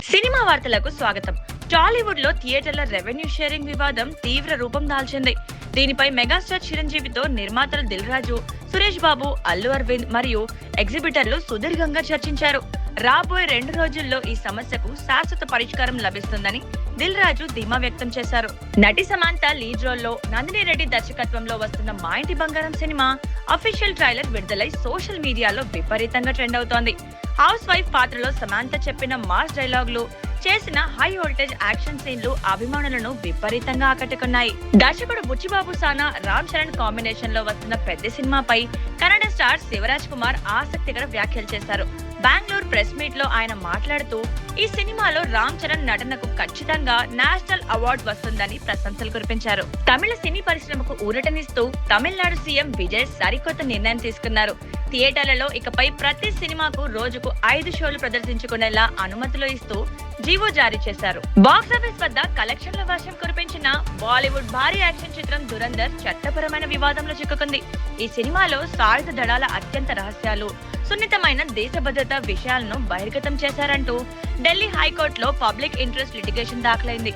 Cinema వార్తలకు స్వాగతం. టాలీవుడ్ లో థియేటర్ల రెవెన్యూ షేరింగ్ వివాదం తీవ్ర రూపం దాల్చింది. దీనిపై మెగాస్టార్ చిరంజీవితో నిర్మాతలు దిల్ రాజు, సురేష్ బాబు, అల్లు అరవింద్ మరియు ఎగ్జిబిటర్లు సుదీర్ఘంగా చర్చించారు. రాబోయే 2 రోజుల్లో ఈ సమస్యకు శాశ్వత పరిష్కారం లభిస్తుందని దిల్ రాజు ధీమా వ్యక్తం చేశారు. నటి సమాంత లీడ్ రోల్లో నందిని రెడ్డి దర్శకత్వంలో వస్తున్న మా ఇంటి బంగారం సినిమా అఫీషియల్ ట్రైలర్ విడుదలై సోషల్ మీడియాలో విపరీతంగా ట్రెండ్ అవుతోంది. హౌస్ వైఫ్ పాత్రలో సమాంత చెప్పిన మాస్ డైలాగులు, చేసిన హై వోల్టేజ్ యాక్షన్ సీన్లు అభిమానులను విపరీతంగా ఆకట్టుకున్నాయి. దర్శకుడు బుచ్చిబాబు సానా, రామ్ చరణ్ కాంబినేషన్ లో వస్తున్న పెద్ద సినిమాపై కన్నడ స్టార్ శివరాజ్ కుమార్ ఆసక్తికర వ్యాఖ్యలు చేశారు. బెంగళూరు ప్రెస్ మీట్ లో ఆయన మాట్లాడుతూ, ఈ సినిమాలో రామ్ చరణ్ నటనకు ఖచ్చితంగా నేషనల్ అవార్డు వస్తుందని ప్రశంసలు కురిపించారు. తమిళ సినీ పరిశ్రమకు ఊరటనిస్తూ తమిళనాడు సీఎం విజయ్ సరికొత్త నిర్ణయం తీసుకున్నారు. థియేటర్లలో ఇకపై ప్రతి సినిమాకు రోజుకు 5 షోలు ప్రదర్శించుకునేలా అనుమతులు ఇస్తూ జీవో జారీ చేశారు. బాక్సాఫీస్ వద్ద కలెక్షన్ల వర్షం కురిపించిన బాలీవుడ్ భారీ యాక్షన్ చిత్రం దురంధర్ చట్టపరమైన వివాదంలో చిక్కుకుంది. ఈ సినిమాలో సాయుధ దళాల అత్యంత రహస్యాలు, సున్నితమైన దేశ భద్రతా విషయాలను బహిర్గతం చేశారంటూ ఢిల్లీ హైకోర్టులో పబ్లిక్ ఇంట్రెస్ట్ లిటిగేషన్ దాఖలైంది.